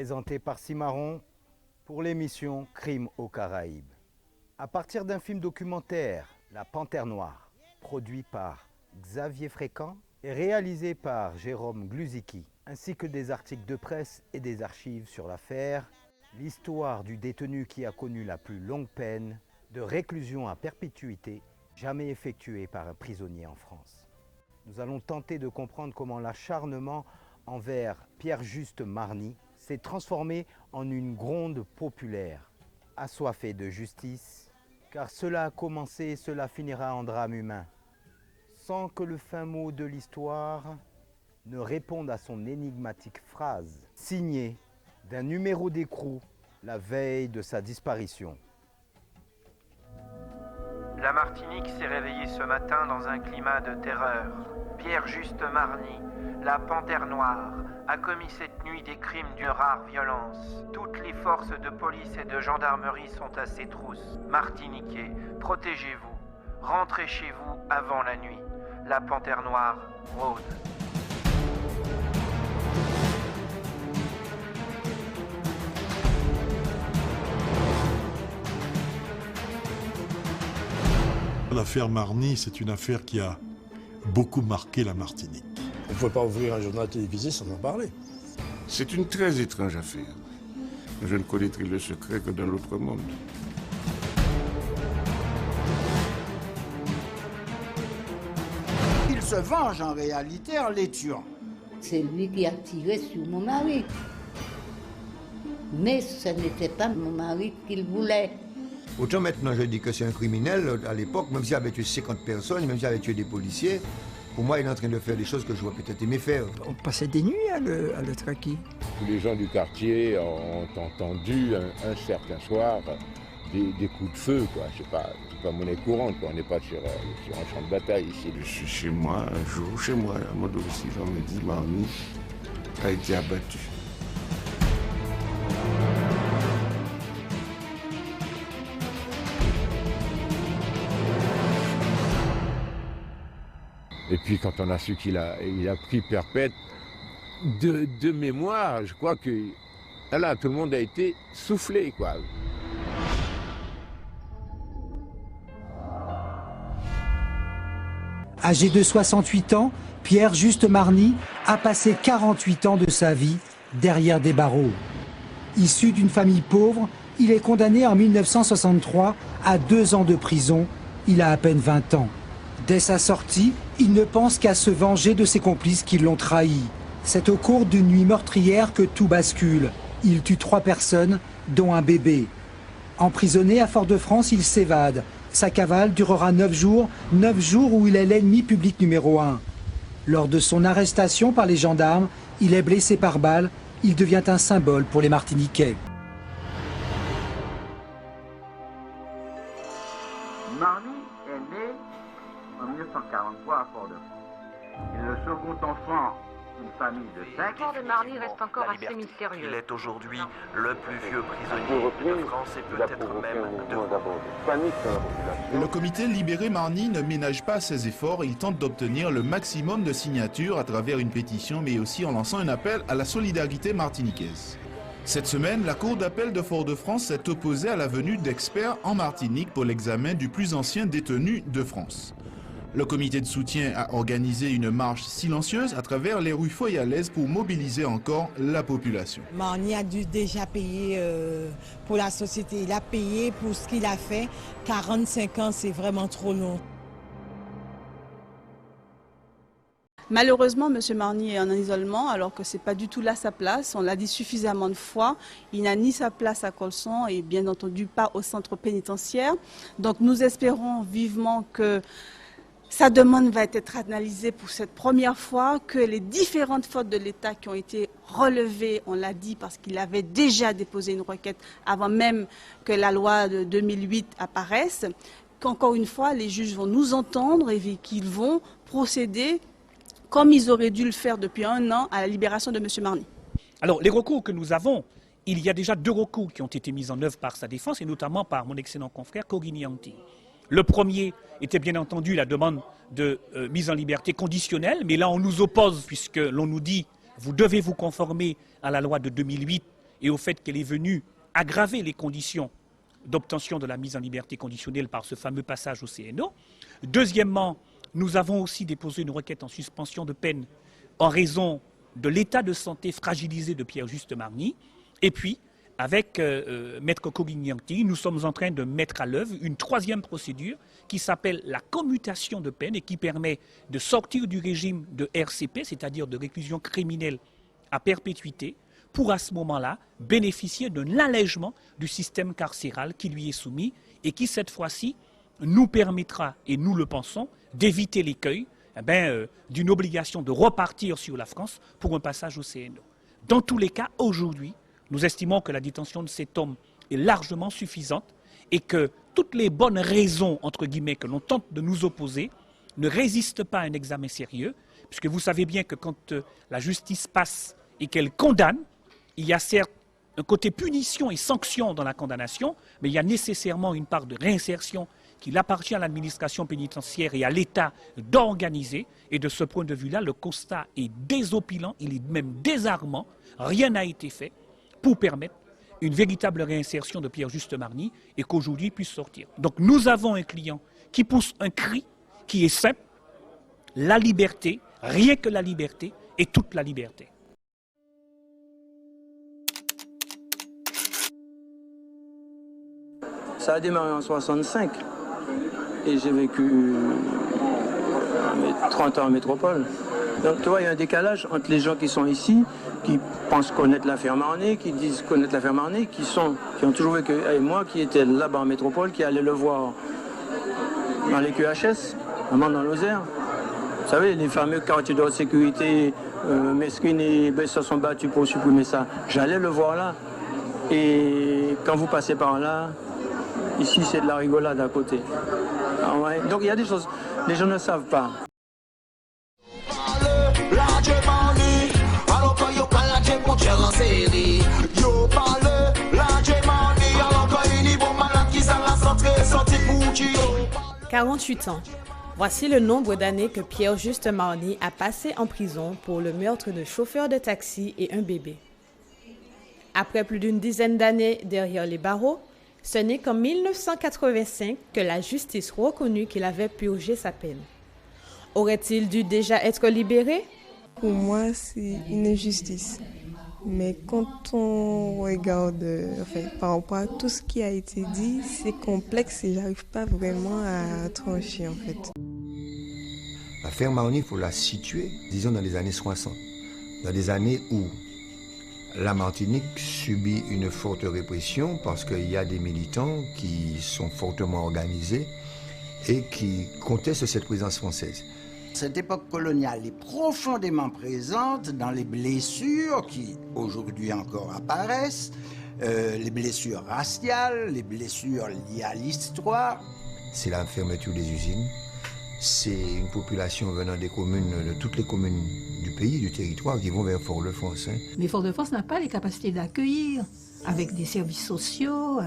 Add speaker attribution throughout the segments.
Speaker 1: présenté par Cimarron pour l'émission Crime aux Caraïbes. À partir d'un film documentaire, La Panthère Noire, produit par Xavier Fréquent et réalisé par Jérôme Gluzicki, ainsi que des articles de presse et des archives sur l'affaire, l'histoire du détenu qui a connu la plus longue peine de réclusion à perpétuité jamais effectuée par un prisonnier en France. Nous allons tenter de comprendre comment l'acharnement envers Pierre-Juste Marny s'est transformé en une gronde populaire, assoiffée de justice, car cela a commencé et cela finira en drame humain, sans que le fin mot de l'histoire ne réponde à son énigmatique phrase, signée d'un numéro d'écrou la veille de sa disparition.
Speaker 2: La Martinique s'est réveillée ce matin dans un climat de terreur. Pierre-Juste Marny, la Panthère Noire, a commis cette nuit des crimes d'une rare violence. Toutes les forces de police et de gendarmerie sont à ses trousses. Martiniquais, protégez-vous. Rentrez chez vous avant la nuit. La Panthère Noire rôde.
Speaker 3: L'affaire Marny, c'est une affaire qui a beaucoup marqué la Martinique.
Speaker 4: On ne pouvait pas ouvrir un journal télévisé sans en parler.
Speaker 5: C'est une très étrange affaire. Je ne connaîtrai le secret que dans l'autre monde.
Speaker 6: Il se venge en réalité en les tuant.
Speaker 7: C'est lui qui a tiré sur mon mari. Mais ce n'était pas mon mari qu'il voulait.
Speaker 8: Autant maintenant je dis que c'est un criminel, à l'époque, même s'il avait tué 50 personnes, même s'il avait tué des policiers, pour moi il est en train de faire des choses que je vois peut-être aimer faire.
Speaker 9: On passait des nuits à le traquer.
Speaker 10: Tous les gens du quartier ont entendu un certain soir des coups de feu, quoi. C'est pas monnaie courante, quoi. On n'est pas sur un champ de bataille ici.
Speaker 5: Je suis chez moi, un jour, chez moi, à mon domicile, on me dit Marny a été abattu.
Speaker 10: Et puis quand on a su qu'il a pris perpète, de mémoire, je crois que là, tout le monde a été soufflé, quoi.
Speaker 11: Âgé de 68 ans, Pierre-Juste Marny a passé 48 ans de sa vie derrière des barreaux. Issu d'une famille pauvre, il est condamné en 1963 à 2 ans de prison. Il a à peine 20 ans. Dès sa sortie, il ne pense qu'à se venger de ses complices qui l'ont trahi. C'est au cours d'une nuit meurtrière que tout bascule. Il tue 3 personnes, dont un bébé. Emprisonné à Fort-de-France, il s'évade. Sa cavale durera 9 jours où il est l'ennemi public numéro 1. Lors de son arrestation par les gendarmes, il est blessé par balle. Il devient un symbole pour les Martiniquais.
Speaker 6: Marny est né en 1943 à Fort-de-France. Il est le second enfant d'une famille de 5.
Speaker 12: Le corps de Marny reste encore assez mystérieux.
Speaker 2: Il est aujourd'hui le plus vieux prisonnier de France et peut-être même de monde.
Speaker 13: Le comité Libéré Marny ne ménage pas ses efforts. Il tente d'obtenir le maximum de signatures à travers une pétition, mais aussi en lançant un appel à la solidarité martiniquaise. Cette semaine, la Cour d'appel de Fort-de-France s'est opposée à la venue d'experts en Martinique pour l'examen du plus ancien détenu de France. Le comité de soutien a organisé une marche silencieuse à travers les rues foyalaises pour mobiliser encore la population.
Speaker 14: Marny a dû déjà payer pour la société. Il a payé pour ce qu'il a fait. 45 ans, c'est vraiment trop long.
Speaker 15: Malheureusement, M. Marny est en isolement alors que ce n'est pas du tout là sa place. On l'a dit suffisamment de fois. Il n'a ni sa place à Colson et bien entendu pas au centre pénitentiaire. Donc nous espérons vivement que sa demande va être analysée pour cette première fois, que les différentes fautes de l'État qui ont été relevées, on l'a dit parce qu'il avait déjà déposé une requête avant même que la loi de 2008 apparaisse, qu'encore une fois les juges vont nous entendre et qu'ils vont procéder comme ils auraient dû le faire depuis 1 an à la libération de M. Marny.
Speaker 16: Alors les recours que nous avons, il y a déjà 2 recours qui ont été mis en œuvre par sa défense et notamment par mon excellent confrère Corigny-Anti. Le premier était bien entendu la demande de mise en liberté conditionnelle, mais là on nous oppose puisque l'on nous dit vous devez vous conformer à la loi de 2008 et au fait qu'elle est venue aggraver les conditions d'obtention de la mise en liberté conditionnelle par ce fameux passage au CNO. Deuxièmement, nous avons aussi déposé une requête en suspension de peine en raison de l'état de santé fragilisé de Pierre-Juste Marny. Et puis, avec Maître Koguigny-Ntiri, nous sommes en train de mettre à l'œuvre une troisième procédure qui s'appelle la commutation de peine et qui permet de sortir du régime de RCP, c'est-à-dire de réclusion criminelle à perpétuité, pour à ce moment-là bénéficier d'un allègement du système carcéral qui lui est soumis et qui, cette fois-ci, nous permettra, et nous le pensons, d'éviter l'écueil d'une obligation de repartir sur la France pour un passage au CNO. Dans tous les cas, aujourd'hui, nous estimons que la détention de cet homme est largement suffisante et que toutes les bonnes raisons, entre guillemets, que l'on tente de nous opposer ne résistent pas à un examen sérieux, puisque vous savez bien que quand la justice passe et qu'elle condamne, il y a certes un côté punition et sanction dans la condamnation, mais il y a nécessairement une part de réinsertion qu'il appartient à l'administration pénitentiaire et à l'État d'organiser. Et de ce point de vue-là, le constat est désopilant, il est même désarmant. Rien n'a été fait pour permettre une véritable réinsertion de Pierre-Juste Marny et qu'aujourd'hui il puisse sortir. Donc nous avons un client qui pousse un cri qui est simple, la liberté, rien que la liberté et toute la liberté.
Speaker 17: Ça a démarré en 65 et j'ai vécu 30 ans en métropole. Donc tu vois, il y a un décalage entre les gens qui sont ici, qui pensent connaître l'affaire Marny, qui disent connaître l'affaire Marny, qui ont toujours vécu avec moi, qui étaient là-bas en métropole, qui allaient le voir dans les QHS, vraiment dans Lozère. Vous savez, les fameux quartiers de haute sécurité, Mesquine et Bessa sont battus pour supprimer ça. J'allais le voir là. Et quand vous passez par là, ici c'est de la rigolade à côté. Ah ouais. Donc il y a des choses, les gens ne savent pas.
Speaker 18: « 48 ans. Voici le nombre d'années que Pierre-Juste Marny a passé en prison pour le meurtre de chauffeur de taxi et un bébé. Après plus d'une dizaine d'années derrière les barreaux, ce n'est qu'en 1985 que la justice reconnut qu'il avait purgé sa peine. Aurait-il dû déjà être libéré?
Speaker 19: Pour moi, c'est une injustice. Mais quand on regarde par rapport à tout ce qui a été dit, c'est complexe et j'arrive pas vraiment à trancher en fait.
Speaker 8: L'affaire Marny, il faut la situer, disons, dans les années 60. Dans des années où la Martinique subit une forte répression parce qu'il y a des militants qui sont fortement organisés et qui contestent cette présence française.
Speaker 20: Cette époque coloniale est profondément présente dans les blessures qui aujourd'hui encore apparaissent, les blessures raciales, les blessures liées à l'histoire.
Speaker 8: C'est la fermeture des usines, c'est une population venant des communes, de toutes les communes du pays, du territoire, qui vont vers Fort-de-France.
Speaker 21: Mais Fort-de-France n'a pas les capacités d'accueillir, avec des services sociaux,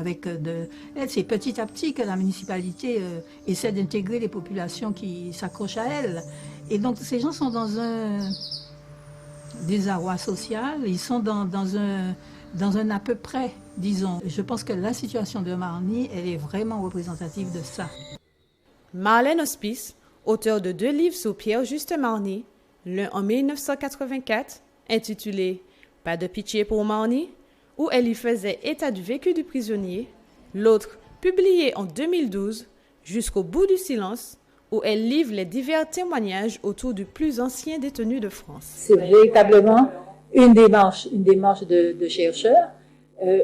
Speaker 21: c'est petit à petit que la municipalité essaie d'intégrer les populations qui s'accrochent à elle. Et donc ces gens sont dans un désarroi social, ils sont dans un à peu près, disons. Je pense que la situation de Marny, elle est vraiment représentative de ça.
Speaker 18: Marlène Hospice, auteur de 2 livres sur Pierre-Juste Marny, l'un en 1984, intitulé « Pas de pitié pour Marny », où elle y faisait état du vécu du prisonnier, l'autre, publié en 2012, Jusqu'au bout du silence, où elle livre les divers témoignages autour du plus ancien détenu de France.
Speaker 22: C'est véritablement une démarche de chercheur.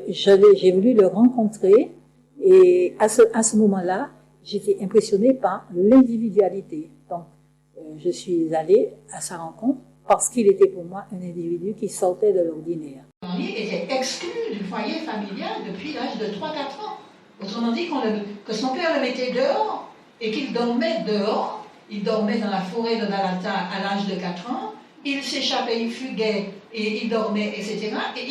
Speaker 22: J'ai voulu le rencontrer et à ce moment-là, j'étais impressionnée par l'individualité. Donc, je suis allée à sa rencontre parce qu'il était pour moi un individu qui sortait de l'ordinaire.
Speaker 21: Marny était exclu du foyer familial depuis l'âge de 3-4 ans. Autrement dit, que son père le mettait dehors et qu'il dormait dehors. Il dormait dans la forêt de Balata à l'âge de 4 ans. Il s'échappait, il fuguait et il dormait, etc. Et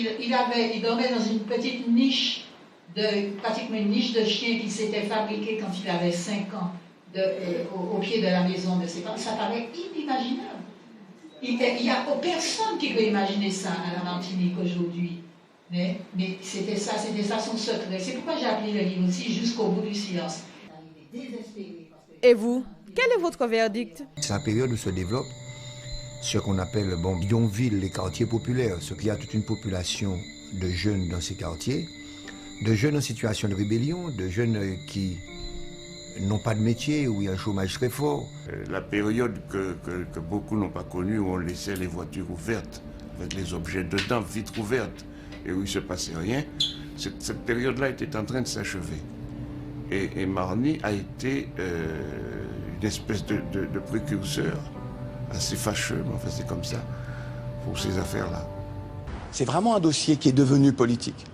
Speaker 21: il dormait dans une petite niche, pratiquement une niche de chien qu'il s'était fabriquée quand il avait 5 ans au pied de la maison de ses parents. Ça paraît inimaginable. Il n'y a personne qui peut imaginer ça à la Martinique aujourd'hui. Mais c'était ça son secret. C'est pourquoi j'ai appelé le livre aussi Jusqu'au bout du silence.
Speaker 18: Et vous, quel est votre verdict?
Speaker 8: C'est la période où se développe ce qu'on appelle bidonville, les quartiers populaires, ce qu'il y a toute une population de jeunes dans ces quartiers, de jeunes en situation de rébellion, de jeunes qui n'ont pas de métier, où il y a un chômage très fort.
Speaker 5: La période que beaucoup n'ont pas connue, où on laissait les voitures ouvertes, avec les objets dedans, vitres ouvertes, et où il ne se passait rien, cette période-là était en train de s'achever. Et Marny a été une espèce de précurseur, assez fâcheux, mais enfin c'est comme ça, pour ces affaires-là.
Speaker 1: C'est vraiment un dossier qui est devenu politique.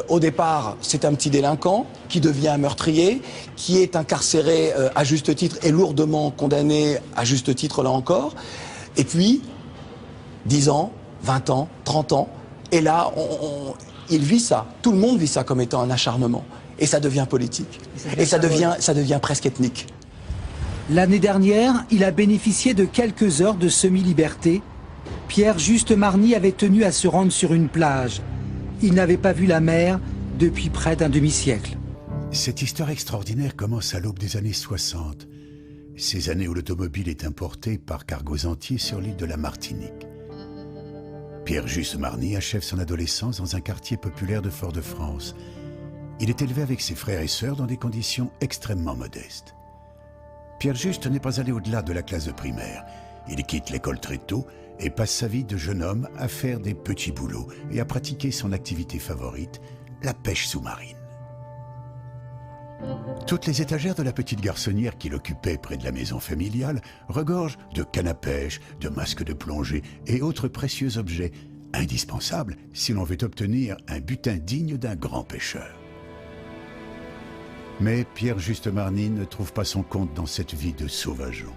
Speaker 1: Au départ, c'est un petit délinquant qui devient un meurtrier, qui est incarcéré à juste titre et lourdement condamné à juste titre là encore. Et puis, 10 ans, 20 ans, 30 ans, et là, il vit ça. Tout le monde vit ça comme étant un acharnement. Et ça devient politique. Et ça devient presque ethnique.
Speaker 11: L'année dernière, il a bénéficié de quelques heures de semi-liberté. Pierre-Juste Marny avait tenu à se rendre sur une plage. Il n'avait pas vu la mer depuis près d'un demi-siècle.
Speaker 3: Cette histoire extraordinaire commence à l'aube des années 60. Ces années où l'automobile est importée par cargos entiers sur l'île de la Martinique. Pierre-Juste Marny achève son adolescence dans un quartier populaire de Fort-de-France. Il est élevé avec ses frères et sœurs dans des conditions extrêmement modestes. Pierre-Juste n'est pas allé au-delà de la classe de primaire. Il quitte l'école très tôt et passe sa vie de jeune homme à faire des petits boulots et à pratiquer son activité favorite, la pêche sous-marine. Toutes les étagères de la petite garçonnière qu'il occupait près de la maison familiale regorgent de cannes à pêche, de masques de plongée et autres précieux objets, indispensables si l'on veut obtenir un butin digne d'un grand pêcheur. Mais Pierre-Juste Marny ne trouve pas son compte dans cette vie de sauvageon.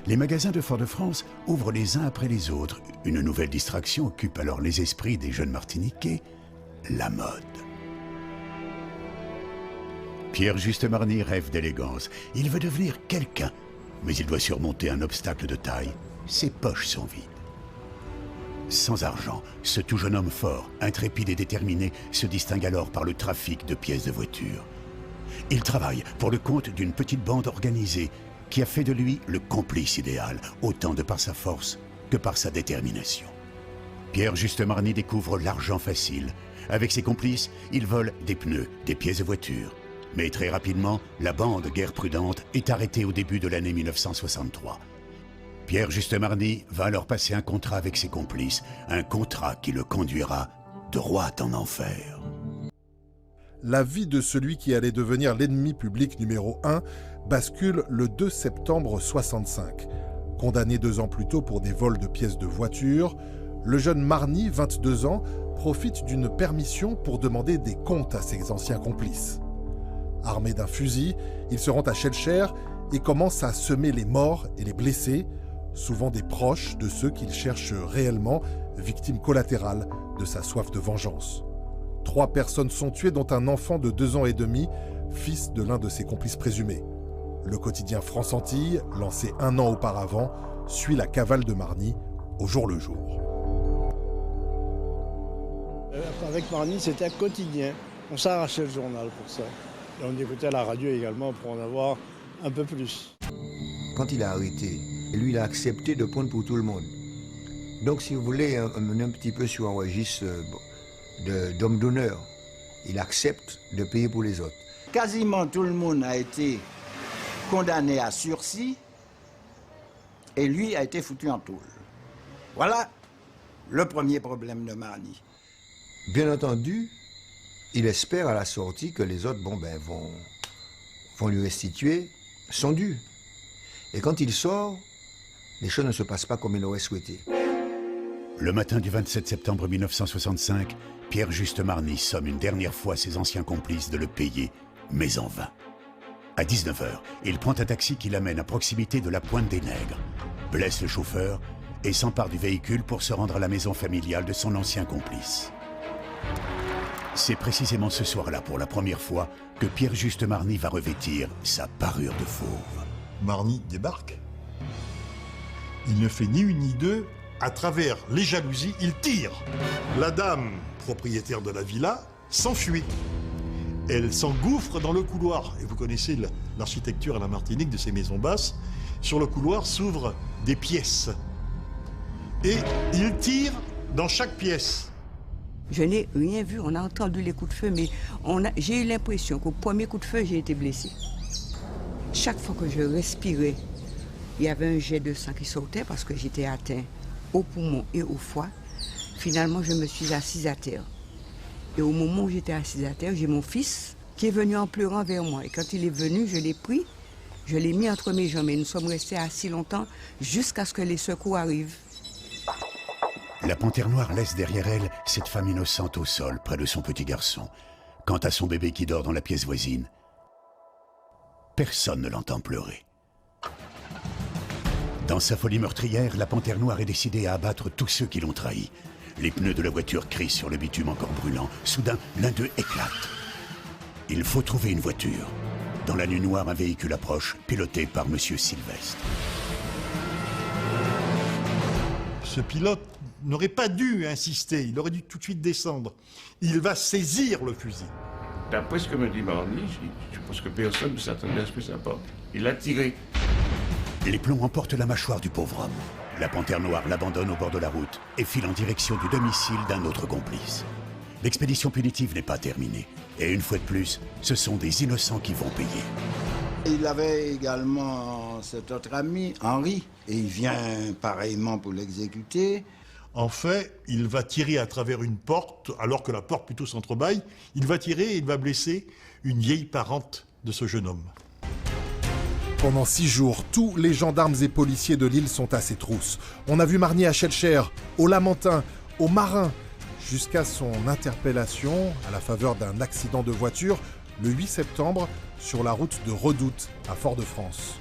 Speaker 3: Les magasins de Fort-de-France ouvrent les uns après les autres. Une nouvelle distraction occupe alors les esprits des jeunes Martiniquais, la mode. Pierre-Juste Marny rêve d'élégance. Il veut devenir quelqu'un, mais il doit surmonter un obstacle de taille. Ses poches sont vides. Sans argent, ce tout jeune homme fort, intrépide et déterminé, se distingue alors par le trafic de pièces de voiture. Il travaille pour le compte d'une petite bande organisée qui a fait de lui le complice idéal, autant de par sa force que par sa détermination. Pierre-Juste Marny découvre l'argent facile. Avec ses complices, il vole des pneus, des pièces de voiture. Mais très rapidement, la bande Guerre Prudente est arrêtée au début de l'année 1963. Pierre-Juste Marny va alors passer un contrat avec ses complices, un contrat qui le conduira droit en enfer.
Speaker 23: La vie de celui qui allait devenir l'ennemi public numéro 1 bascule le 2 septembre 65. Condamné 2 ans plus tôt pour des vols de pièces de voiture, le jeune Marny, 22 ans, profite d'une permission pour demander des comptes à ses anciens complices. Armé d'un fusil, il se rend à Schœlcher et commence à semer les morts et les blessés, souvent des proches de ceux qu'il cherche réellement, victimes collatérales de sa soif de vengeance. 3 personnes sont tuées, dont un enfant de 2 ans et demi, fils de l'un de ses complices présumés. Le quotidien France-Antilles, lancé 1 an auparavant, suit la cavale de Marny au jour le jour.
Speaker 4: Avec Marny, c'était un quotidien. On s'arrachait le journal pour ça. Et on écoutait la radio également pour en avoir un peu plus.
Speaker 8: Quand il a arrêté, lui, il a accepté de prendre pour tout le monde. Donc, si vous voulez, on est un petit peu sur un registre d'homme d'honneur. Il accepte de payer pour les autres.
Speaker 20: Quasiment tout le monde a été condamné à sursis et lui a été foutu en tôle. Voilà le premier problème de Marny.
Speaker 8: Bien entendu, il espère à la sortie que les autres vont lui restituer son dû. Et quand il sort, les choses ne se passent pas comme il aurait souhaité.
Speaker 3: Le matin du 27 septembre 1965, Pierre-Juste Marny somme une dernière fois ses anciens complices de le payer, mais en vain. À 19h, il prend un taxi qui l'amène à proximité de la Pointe des Nègres, blesse le chauffeur et s'empare du véhicule pour se rendre à la maison familiale de son ancien complice. C'est précisément ce soir-là, pour la première fois, que Pierre-Juste Marny va revêtir sa parure de fauve.
Speaker 24: Marny débarque. Il ne fait ni une ni deux
Speaker 7: à travers les jalousies, il tire. La dame, propriétaire de la villa, s'enfuit. Elle s'engouffre dans le couloir. Et vous connaissez l'architecture à la Martinique de ces maisons basses. Sur le couloir s'ouvrent des pièces. Et il tire dans chaque pièce.
Speaker 9: Je n'ai rien vu, on a entendu les coups de feu, mais j'ai eu l'impression qu'au premier coup de feu, j'ai été blessée. Chaque fois que je respirais, il y avait un jet de sang qui sortait parce que j'étais atteint au poumon et au foie. Finalement, je me suis assise à terre. Et au moment où j'étais assise à terre, j'ai mon fils qui est venu en pleurant vers moi. Et quand il est venu, je l'ai pris, je l'ai mis entre mes jambes. Et nous sommes restés assis longtemps jusqu'à ce que les secours arrivent.
Speaker 3: La panthère noire laisse derrière elle cette femme innocente au sol, près de son petit garçon. Quant à son bébé qui dort dans la pièce voisine, personne ne l'entend pleurer. Dans sa folie meurtrière, la panthère noire est décidée à abattre tous ceux qui l'ont trahi. Les pneus de la voiture crissent sur le bitume encore brûlant. Soudain, l'un d'eux éclate. Il faut trouver une voiture. Dans la nuit noire, un véhicule approche, piloté par Monsieur Sylvestre.
Speaker 7: Ce pilote n'aurait pas dû insister, il aurait dû tout de suite descendre. Il va saisir le fusil.
Speaker 5: D'après ce que me dit Marny, je pense que personne ne s'attendait à ce que ça porte. Il a tiré.
Speaker 3: Les plombs emportent la mâchoire du pauvre homme. La panthère noire l'abandonne au bord de la route et file en direction du domicile d'un autre complice. L'expédition punitive n'est pas terminée. Et une fois de plus, ce sont des innocents qui vont payer.
Speaker 20: Il avait également cet autre ami, Henri, et il vient pareillement pour l'exécuter.
Speaker 7: En fait, il va tirer à travers une porte, alors que la porte plutôt s'entrebâille. Il va tirer et il va blesser une vieille parente de ce jeune homme.
Speaker 23: Pendant 6 jours, tous les gendarmes et policiers de l'île sont à ses trousses. On a vu Marny à Schellcher, au Lamentin, au Marin, jusqu'à son interpellation à la faveur d'un accident de voiture le 8 septembre sur la route de Redoute à Fort-de-France.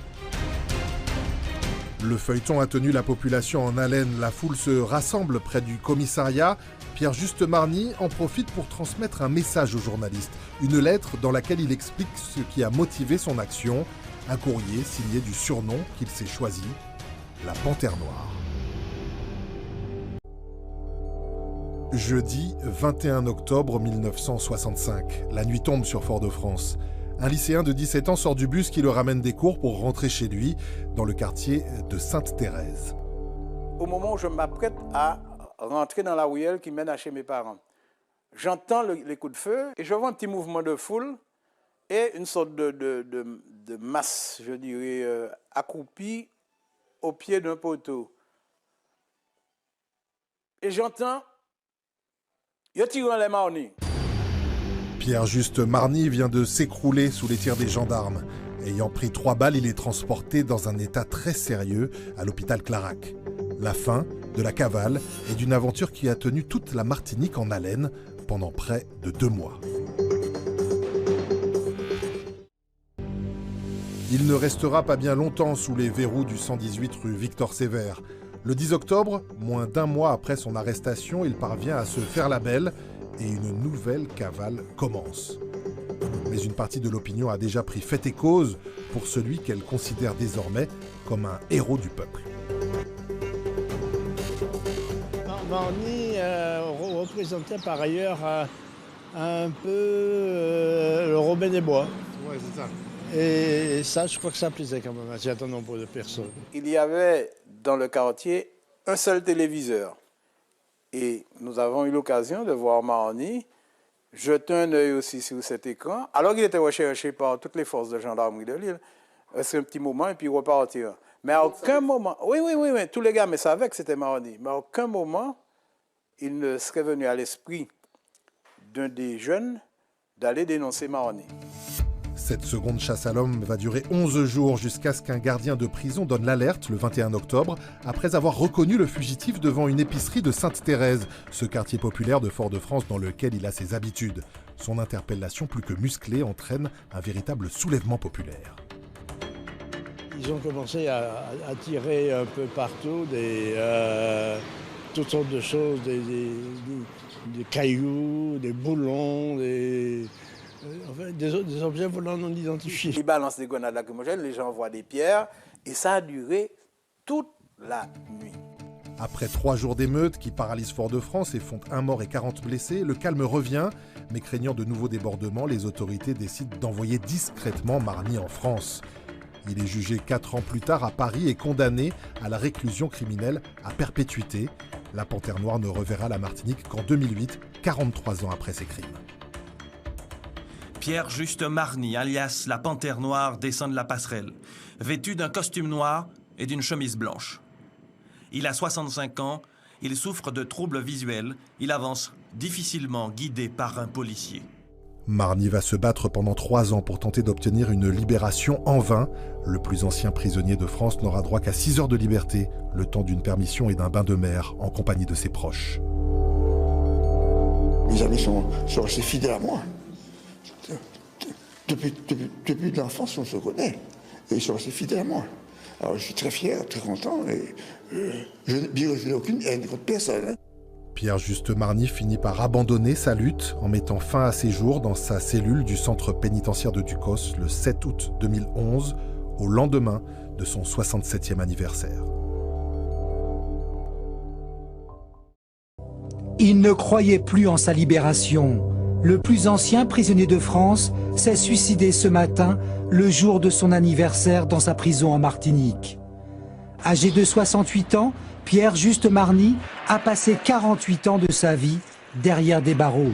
Speaker 23: Le feuilleton a tenu la population en haleine. La foule se rassemble près du commissariat. Pierre-Juste Marny en profite pour transmettre un message aux journalistes. Une lettre dans laquelle il explique ce qui a motivé son action. Un courrier signé du surnom qu'il s'est choisi, la Panthère Noire. Jeudi 21 octobre 1965, la nuit tombe sur Fort-de-France. Un lycéen de 17 ans sort du bus qui le ramène des cours pour rentrer chez lui, dans le quartier de Sainte-Thérèse.
Speaker 10: Au moment où je m'apprête à rentrer dans la ruelle qui mène à chez mes parents, j'entends les coups de feu et je vois un petit mouvement de foule et une sorte de masse, je dirais, accroupie au pied d'un poteau. Et j'entends, il tire dans les Marny.
Speaker 23: Pierre-Juste Marny vient de s'écrouler sous les tirs des gendarmes. Ayant pris 3 balles, il est transporté dans un état très sérieux à l'hôpital Clarac. La fin de la cavale et d'une aventure qui a tenu toute la Martinique en haleine pendant près de 2 mois. Il ne restera pas bien longtemps sous les verrous du 118 rue Victor Sévère. Le 10 octobre, moins d'1 mois après son arrestation, il parvient à se faire la belle et une nouvelle cavale commence. Mais une partie de l'opinion a déjà pris fait et cause pour celui qu'elle considère désormais comme un héros du peuple.
Speaker 4: Marny représentait par ailleurs un peu le Robin des Bois.
Speaker 7: Ouais, c'est ça.
Speaker 4: Et ça, je crois que ça plaisait quand même à un certain nombre de personnes.
Speaker 10: Il y avait dans le quartier un seul téléviseur. Et nous avons eu l'occasion de voir Marny jeter un œil aussi sur cet écran, alors qu'il était recherché par toutes les forces de gendarmerie de l'île. C'est un petit moment et puis repartir. Mais à aucun moment, oui, tous les gars mais savaient que c'était Marny, mais à aucun moment, il ne serait venu à l'esprit d'un des jeunes d'aller dénoncer Marny.
Speaker 23: Cette seconde chasse à l'homme va durer 11 jours jusqu'à ce qu'un gardien de prison donne l'alerte le 21 octobre, après avoir reconnu le fugitif devant une épicerie de Sainte-Thérèse, ce quartier populaire de Fort-de-France dans lequel il a ses habitudes. Son interpellation plus que musclée entraîne un véritable soulèvement populaire.
Speaker 4: Ils ont commencé à tirer un peu partout toutes sortes de choses, des cailloux, des boulons, des objets volants non identifiés.
Speaker 10: Ils balancent des grenades lacrymogènes, les gens voient des pierres, et ça a duré toute la nuit.
Speaker 23: Après 3 jours d'émeutes qui paralysent Fort-de-France et font 1 mort et 40 blessés, le calme revient, mais craignant de nouveaux débordements, les autorités décident d'envoyer discrètement Marny en France. Il est jugé 4 ans plus tard à Paris et condamné à la réclusion criminelle à perpétuité. La Panthère Noire ne reverra la Martinique qu'en 2008, 43 ans après ses crimes.
Speaker 2: Pierre-Juste Marny, alias la Panthère Noire, descend de la passerelle, vêtu d'un costume noir et d'une chemise blanche. Il a 65 ans, il souffre de troubles visuels, il avance difficilement guidé par un policier.
Speaker 23: Marny va se battre pendant 3 ans pour tenter d'obtenir une libération en vain. Le plus ancien prisonnier de France n'aura droit qu'à 6 heures de liberté, le temps d'une permission et d'un bain de mer en compagnie de ses proches.
Speaker 6: Mes amis sont restés fidèles à moi. Depuis l'enfance, on se connaît. Et ils sont restés fidèles à moi. Alors je suis très fier, très content, et je n'ai aucune haine contre personne.
Speaker 23: Pierre-Juste Marny finit par abandonner sa lutte en mettant fin à ses jours dans sa cellule du centre pénitentiaire de Ducos le 7 août 2011, au lendemain de son 67e anniversaire.
Speaker 11: Il ne croyait plus en sa libération. Le plus ancien prisonnier de France s'est suicidé ce matin, le jour de son anniversaire dans sa prison en Martinique. Âgé de 68 ans, Pierre-Juste Marny a passé 48 ans de sa vie derrière des barreaux.